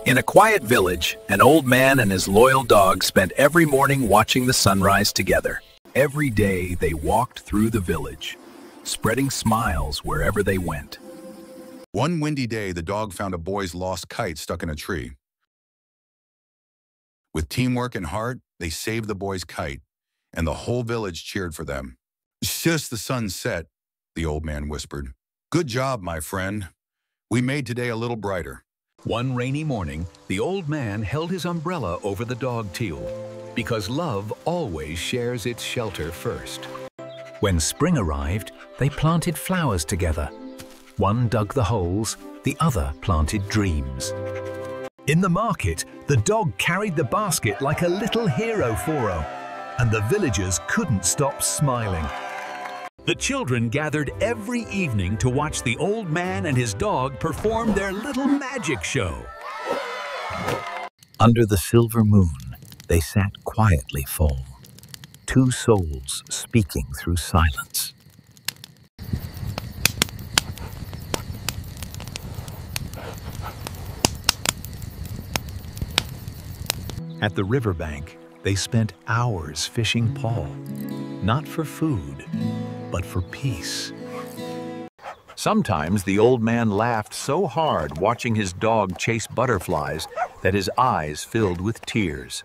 In a quiet village, an old man and his loyal dog spent every morning watching the sunrise together. Every day they walked through the village, spreading smiles wherever they went. One windy day, the dog found a boy's lost kite stuck in a tree. With teamwork and heart, they saved the boy's kite, and the whole village cheered for them. Just the sun set, the old man whispered. Good job, my friend. We made today a little brighter. One rainy morning, the old man held his umbrella over the dog Teal, because love always shares its shelter first. When spring arrived, they planted flowers together. One dug the holes, the other planted dreams. In the market, the dog carried the basket like a little hero for her, and the villagers couldn't stop smiling. The children gathered every evening to watch the old man and his dog perform their little magic show. Under the silver moon, they sat quietly full, two souls speaking through silence. At the riverbank, they spent hours fishing Paul, not for food, but for peace. Sometimes the old man laughed so hard watching his dog chase butterflies that his eyes filled with tears.